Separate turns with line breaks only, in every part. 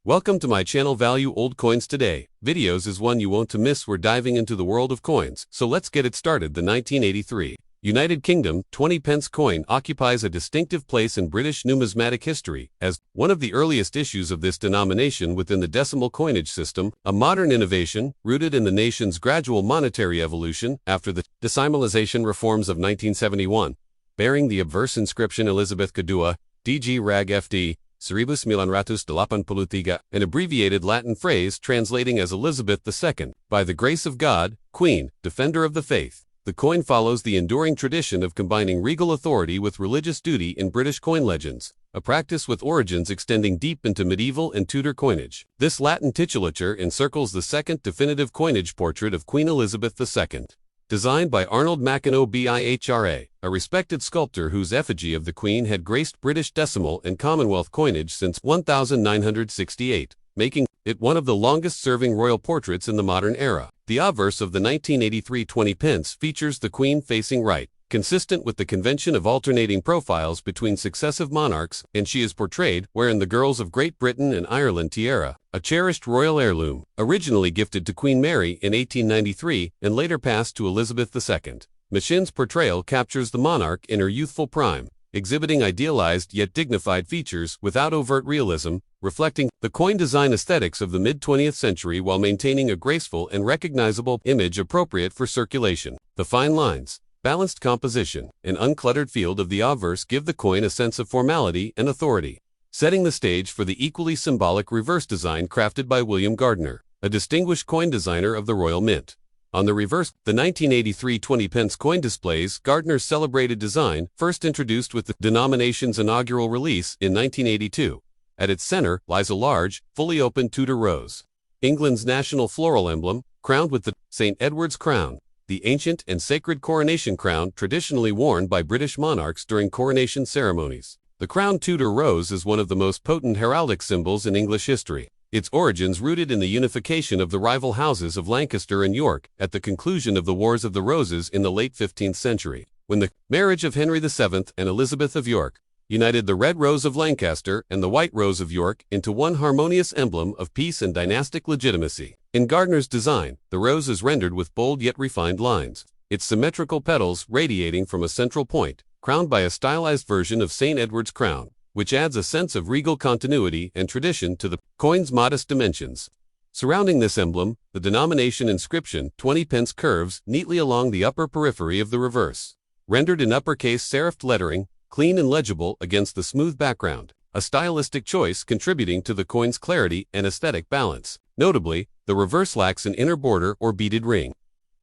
Welcome to my channel. Value Old Coins Today. Videos is one you want to miss. We're diving into the world of coins, so let's get it started. The 1983 United Kingdom 20 pence coin occupies a distinctive place in British numismatic history as one of the earliest issues of this denomination within the decimal coinage system, a modern innovation rooted in the nation's gradual monetary evolution after the decimalization reforms of 1971. Bearing the obverse inscription Elizabeth Kedua, DG Rag FD, Ceribus 983, an abbreviated Latin phrase translating as Elizabeth II, by the grace of God, Queen, Defender of the Faith. The coin follows the enduring tradition of combining regal authority with religious duty in British coin legends, a practice with origins extending deep into medieval and Tudor coinage. This Latin titulature encircles the second definitive coinage portrait of Queen Elizabeth II. Designed by Arnold Mackinac Bihra, a respected sculptor whose effigy of the Queen had graced British decimal and Commonwealth coinage since 1968, making it one of the longest-serving royal portraits in the modern era. The obverse of the 1983 20 pence features the Queen facing right, consistent with the convention of alternating profiles between successive monarchs, and she is portrayed wearing the Girls of Great Britain and Ireland tiara, a cherished royal heirloom, originally gifted to Queen Mary in 1893 and later passed to Elizabeth II. Machin's portrayal captures the monarch in her youthful prime, exhibiting idealized yet dignified features without overt realism, reflecting the coin design aesthetics of the mid-20th century while maintaining a graceful and recognizable image appropriate for circulation. The fine lines, balanced composition, and uncluttered field of the obverse give the coin a sense of formality and authority, setting the stage for the equally symbolic reverse design crafted by William Gardner, a distinguished coin designer of the Royal Mint. On the reverse, the 1983 20 pence coin displays Gardner's celebrated design, first introduced with the denomination's inaugural release in 1982. At its center lies a large, fully open Tudor rose, England's national floral emblem, crowned with the St. Edward's crown, the ancient and sacred coronation crown traditionally worn by British monarchs during coronation ceremonies. The crowned Tudor rose is one of the most potent heraldic symbols in English history, its origins rooted in the unification of the rival houses of Lancaster and York at the conclusion of the Wars of the Roses in the late 15th century, when the marriage of Henry VII and Elizabeth of York united the red rose of Lancaster and the white rose of York into one harmonious emblem of peace and dynastic legitimacy. In Gardner's design, the rose is rendered with bold yet refined lines, its symmetrical petals radiating from a central point, crowned by a stylized version of St. Edward's crown, which adds a sense of regal continuity and tradition to the coin's modest dimensions. Surrounding this emblem, the denomination inscription 20 pence curves neatly along the upper periphery of the reverse, rendered in uppercase serifed lettering, clean and legible against the smooth background, a stylistic choice contributing to the coin's clarity and aesthetic balance. Notably, the reverse lacks an inner border or beaded ring,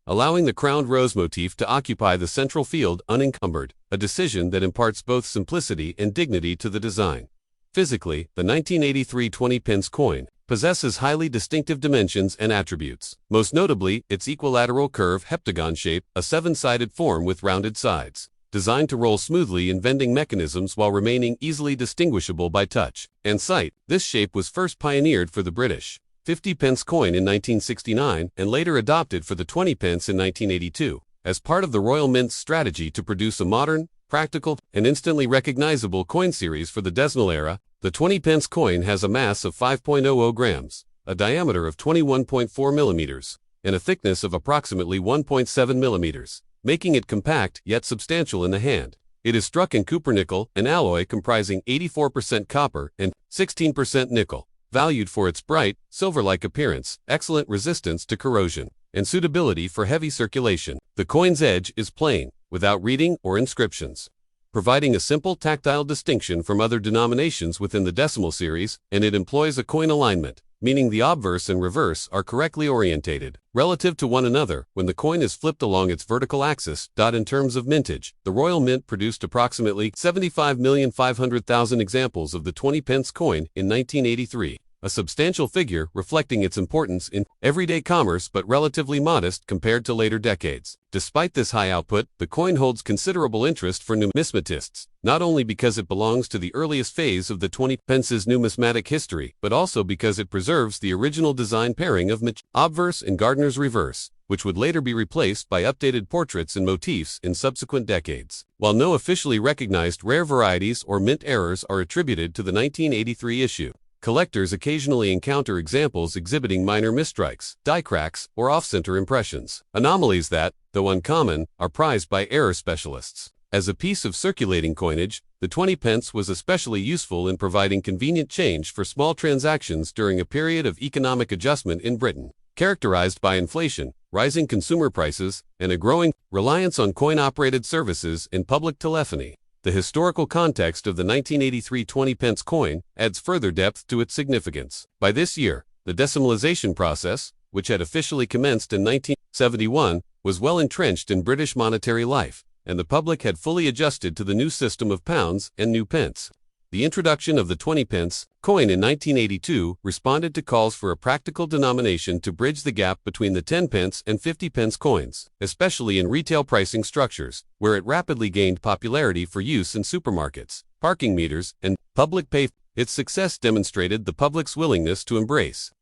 allowing the crowned rose motif to occupy the central field unencumbered, a decision that imparts both simplicity and dignity to the design. Physically, the 1983 20 pence coin possesses highly distinctive dimensions and attributes, most notably its equilateral curve heptagon shape, a seven-sided form with rounded sides, designed to roll smoothly in vending mechanisms while remaining easily distinguishable by touch and sight. This shape was first pioneered for the British 50 pence coin in 1969 and later adopted for the 20 pence in 1982, as part of the Royal Mint's strategy to produce a modern, practical, and instantly recognizable coin series for the decimal era. The 20 pence coin has a mass of 5.00 grams, a diameter of 21.4 millimeters, and a thickness of approximately 1.7 millimeters, making it compact yet substantial in the hand. It is struck in cupronickel, an alloy comprising 84% copper and 16% nickel, valued for its bright, silver-like appearance, excellent resistance to corrosion, and suitability for heavy circulation. The coin's edge is plain, without reading or inscriptions, providing a simple tactile distinction from other denominations within the decimal series, and it employs a coin alignment, meaning the obverse and reverse are correctly orientated relative to one another when the coin is flipped along its vertical axis. In terms of mintage, the Royal Mint produced approximately 75,500,000 examples of the 20 pence coin in 1983, a substantial figure reflecting its importance in everyday commerce but relatively modest compared to later decades. Despite this high output, the coin holds considerable interest for numismatists, not only because it belongs to the earliest phase of the 20 pence's numismatic history, but also because it preserves the original design pairing of obverse and Gardner's reverse, which would later be replaced by updated portraits and motifs in subsequent decades. While no officially recognized rare varieties or mint errors are attributed to the 1983 issue, Collectors occasionally encounter examples exhibiting minor misstrikes, die cracks, or off-center impressions. Anomalies that, though uncommon, are prized by error specialists. As a piece of circulating coinage, the 20 pence was especially useful in providing convenient change for small transactions during a period of economic adjustment in Britain, characterized by inflation, rising consumer prices, and a growing reliance on coin-operated services and public telephony. The historical context of the 1983 20 pence coin adds further depth to its significance. By this year, the decimalization process, which had officially commenced in 1971, was well entrenched in British monetary life, and the public had fully adjusted to the new system of pounds and new pence. The introduction of the 20 pence coin in 1982 responded to calls for a practical denomination to bridge the gap between the 10 pence and 50 pence coins, especially in retail pricing structures, where it rapidly gained popularity for use in supermarkets, parking meters, and public pay. Its success demonstrated the public's willingness to embrace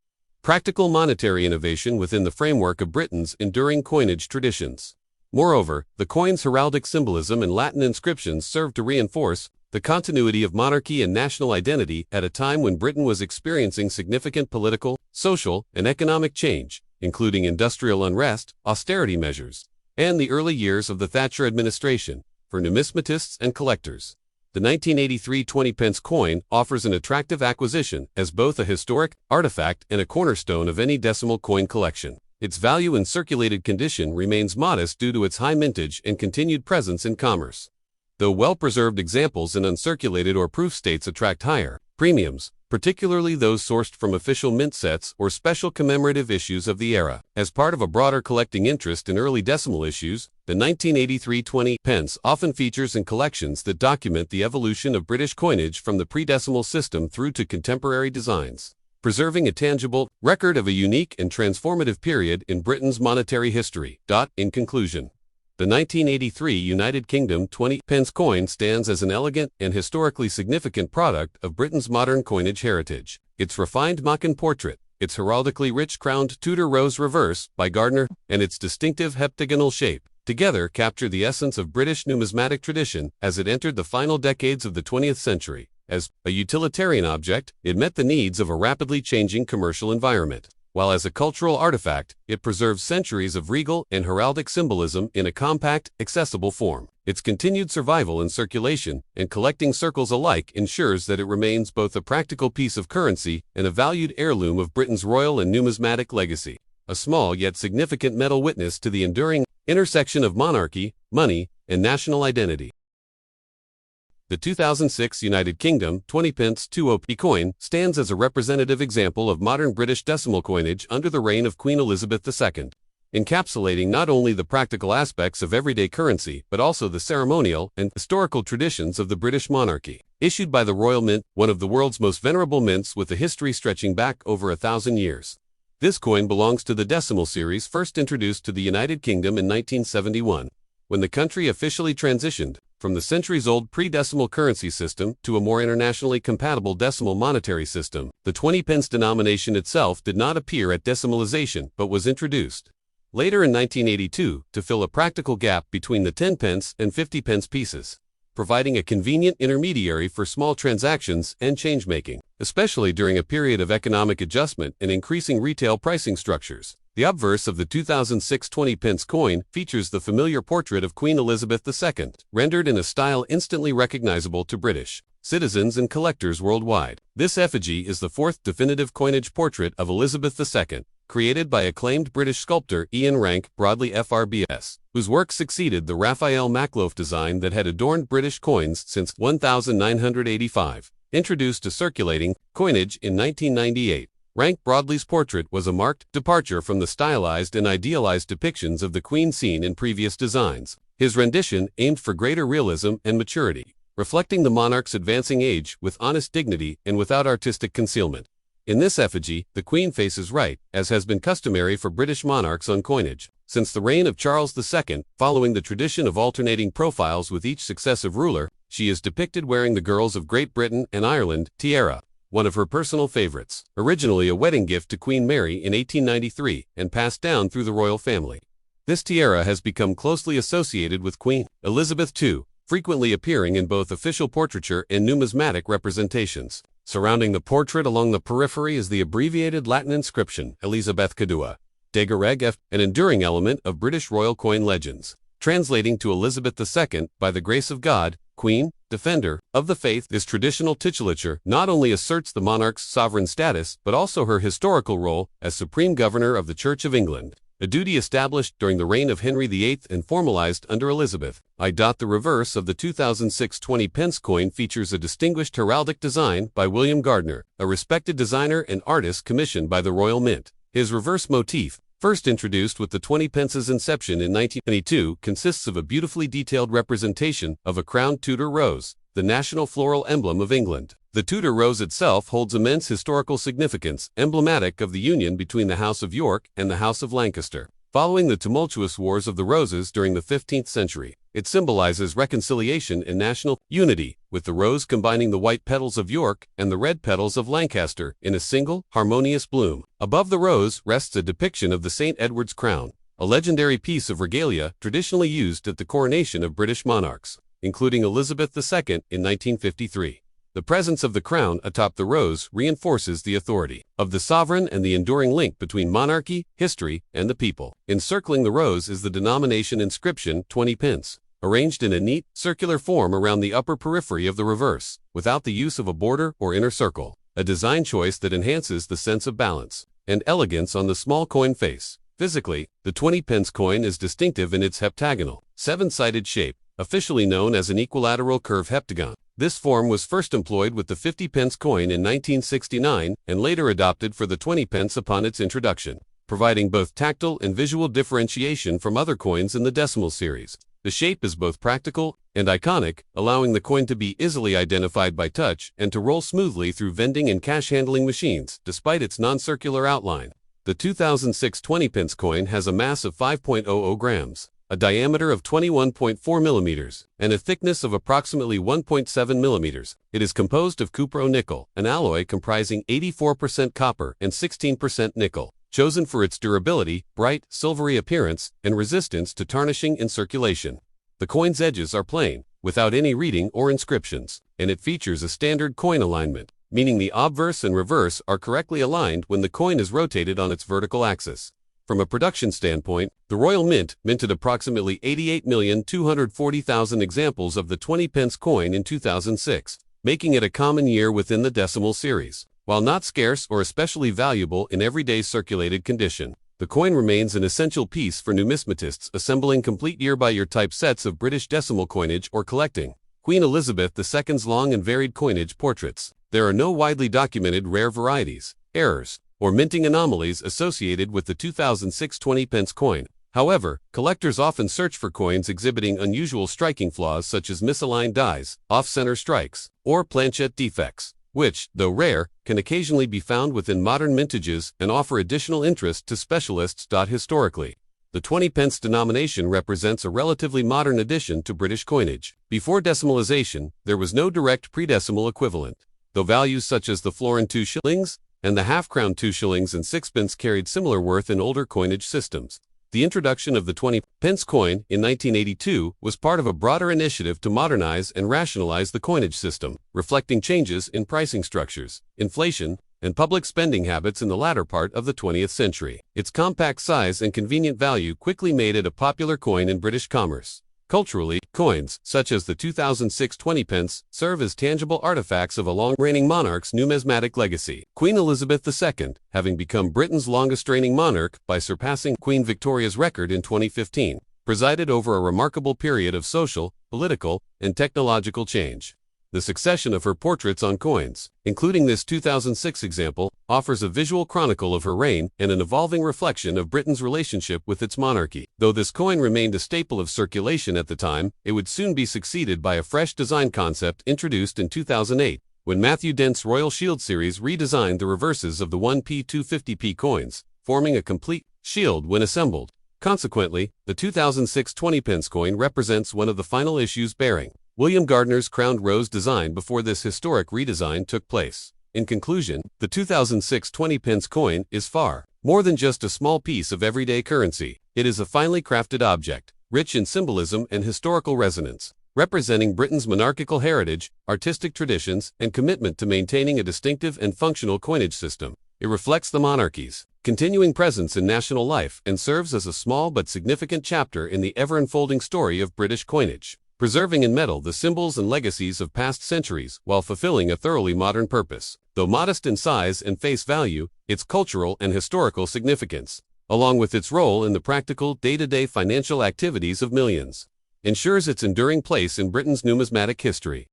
practical monetary innovation within the framework of Britain's enduring coinage traditions. Moreover, the coin's heraldic symbolism and Latin inscriptions served to reinforce the continuity of monarchy and national identity at a time when Britain was experiencing significant political, social, and economic change, including industrial unrest, austerity measures, and the early years of the Thatcher administration. For numismatists and collectors, the 1983 20 pence coin offers an attractive acquisition as both a historic artifact and a cornerstone of any decimal coin collection. Its value in circulated condition remains modest due to its high mintage and continued presence in commerce, though well-preserved examples in uncirculated or proof states attract higher premiums, particularly those sourced from official mint sets or special commemorative issues of the era. As part of a broader collecting interest in early decimal issues, the 1983 20 pence often features in collections that document the evolution of British coinage from the pre-decimal system through to contemporary designs, preserving a tangible record of a unique and transformative period in Britain's monetary history. In conclusion, the 1983 United Kingdom 20 pence coin stands as an elegant and historically significant product of Britain's modern coinage heritage. Its refined Machin portrait, its heraldically rich crowned Tudor rose reverse by Gardner, and its distinctive heptagonal shape, together capture the essence of British numismatic tradition as it entered the final decades of the 20th century. As a utilitarian object, it met the needs of a rapidly changing commercial environment, while as a cultural artifact, it preserves centuries of regal and heraldic symbolism in a compact, accessible form. Its continued survival in circulation and collecting circles alike ensures that it remains both a practical piece of currency and a valued heirloom of Britain's royal and numismatic legacy, a small yet significant metal witness to the enduring intersection of monarchy, money, and national identity. The 2006 United Kingdom 20 pence 2p coin stands as a representative example of modern British decimal coinage under the reign of Queen Elizabeth II, encapsulating not only the practical aspects of everyday currency but also the ceremonial and historical traditions of the British monarchy. Issued by the Royal Mint, one of the world's most venerable mints with a history stretching back over 1,000 years. This coin belongs to the decimal series first introduced to the United Kingdom in 1971, when the country officially transitioned from the centuries-old pre-decimal currency system to a more internationally compatible decimal monetary system. The 20 pence denomination itself did not appear at decimalization but was introduced later in 1982 to fill a practical gap between the 10 pence and 50 pence pieces, providing a convenient intermediary for small transactions and change-making, especially during a period of economic adjustment and increasing retail pricing structures. The obverse of the 2006 20 pence coin features the familiar portrait of Queen Elizabeth II, rendered in a style instantly recognizable to British citizens and collectors worldwide. This effigy is the fourth definitive coinage portrait of Elizabeth II, created by acclaimed British sculptor Ian Rank Broadley FRBS, whose work succeeded the Raphael Makhlouf design that had adorned British coins since 1985. Introduced to circulating coinage in 1998. Rank Broadley's portrait was a marked departure from the stylized and idealized depictions of the Queen seen in previous designs. His rendition aimed for greater realism and maturity, reflecting the monarch's advancing age with honest dignity and without artistic concealment. In this effigy, the Queen faces right, as has been customary for British monarchs on coinage since the reign of Charles II. Following the tradition of alternating profiles with each successive ruler, she is depicted wearing the girls of Great Britain and Ireland tiara, one of her personal favorites, originally a wedding gift to Queen Mary in 1893 and passed down through the royal family. This tiara has become closely associated with Queen Elizabeth II, frequently appearing in both official portraiture and numismatic representations. Surrounding the portrait along the periphery is the abbreviated Latin inscription, Elizabeth Cadua, Degareg F, an enduring element of British royal coin legends. Translating to Elizabeth II, by the grace of God, Queen, Defender of the Faith. This traditional titulature not only asserts the monarch's sovereign status, but also her historical role as Supreme Governor of the Church of England, a duty established during the reign of Henry VIII and formalized under Elizabeth I. The reverse of the 2006 20 pence coin features a distinguished heraldic design by William Gardner, a respected designer and artist commissioned by the Royal Mint. His reverse motif, first introduced with the 20 pence's inception in 1922, consists of a beautifully detailed representation of a crowned Tudor rose, the national floral emblem of England. The Tudor rose itself holds immense historical significance, emblematic of the union between the House of York and the House of Lancaster. Following the tumultuous Wars of the Roses during the 15th century, it symbolizes reconciliation and national unity, with the rose combining the white petals of York and the red petals of Lancaster in a single, harmonious bloom. Above the rose rests a depiction of the St. Edward's crown, a legendary piece of regalia traditionally used at the coronation of British monarchs, including Elizabeth II in 1953. The presence of the crown atop the rose reinforces the authority of the sovereign and the enduring link between monarchy, history, and the people. Encircling the rose is the denomination inscription 20 pence, arranged in a neat, circular form around the upper periphery of the reverse, without the use of a border or inner circle, a design choice that enhances the sense of balance and elegance on the small coin face. Physically, the 20 pence coin is distinctive in its heptagonal, seven-sided shape, officially known as an equilateral curve heptagon. This form was first employed with the 50 pence coin in 1969 and later adopted for the 20 pence upon its introduction, providing both tactile and visual differentiation from other coins in the decimal series. The shape is both practical and iconic, allowing the coin to be easily identified by touch and to roll smoothly through vending and cash handling machines, despite its non-circular outline. The 2006 20 pence coin has a mass of 5.00 grams, a diameter of 21.4 millimeters, and a thickness of approximately 1.7 millimeters. It is composed of cupro-nickel, an alloy comprising 84% copper and 16% nickel, chosen for its durability, bright, silvery appearance, and resistance to tarnishing in circulation. The coin's edges are plain, without any reading or inscriptions, and it features a standard coin alignment, meaning the obverse and reverse are correctly aligned when the coin is rotated on its vertical axis. From a production standpoint, the Royal Mint minted approximately 88,240,000 examples of the 20 pence coin in 2006, making it a common year within the decimal series. While not scarce or especially valuable in everyday circulated condition, the coin remains an essential piece for numismatists assembling complete year-by-year type sets of British decimal coinage or collecting Queen Elizabeth II's long and varied coinage portraits. There are no widely documented rare varieties, errors, or minting anomalies associated with the 2006 20 pence coin. However, collectors often search for coins exhibiting unusual striking flaws such as misaligned dies, off-center strikes, or planchette defects, which, though rare, can occasionally be found within modern mintages and offer additional interest to specialists. Historically, the 20 pence denomination represents a relatively modern addition to British coinage. Before decimalization, there was no direct pre-decimal equivalent, though values such as the florin 2 shillings and the half-crown 2 shillings and sixpence carried similar worth in older coinage systems. The introduction of the 20 pence coin in 1982 was part of a broader initiative to modernize and rationalize the coinage system, reflecting changes in pricing structures, inflation, and public spending habits in the latter part of the 20th century. Its compact size and convenient value quickly made it a popular coin in British commerce. Culturally, coins, such as the 2006 20 pence, serve as tangible artifacts of a long-reigning monarch's numismatic legacy. Queen Elizabeth II, having become Britain's longest-reigning monarch by surpassing Queen Victoria's record in 2015, presided over a remarkable period of social, political, and technological change. The succession of her portraits on coins, including this 2006 example, offers a visual chronicle of her reign and an evolving reflection of Britain's relationship with its monarchy. Though this coin remained a staple of circulation at the time, it would soon be succeeded by a fresh design concept introduced in 2008, when Matthew Dent's Royal Shield series redesigned the reverses of the 1p 250p coins, forming a complete shield when assembled. Consequently, the 2006 20 pence coin represents one of the final issues bearing William Gardner's crowned rose design before this historic redesign took place. In conclusion, the 2006 20 pence coin is far more than just a small piece of everyday currency. It is a finely crafted object, rich in symbolism and historical resonance, representing Britain's monarchical heritage, artistic traditions, and commitment to maintaining a distinctive and functional coinage system. It reflects the monarchy's continuing presence in national life and serves as a small but significant chapter in the ever-unfolding story of British coinage, preserving in metal the symbols and legacies of past centuries while fulfilling a thoroughly modern purpose. Though modest in size and face value, its cultural and historical significance, along with its role in the practical, day-to-day financial activities of millions, ensures its enduring place in Britain's numismatic history.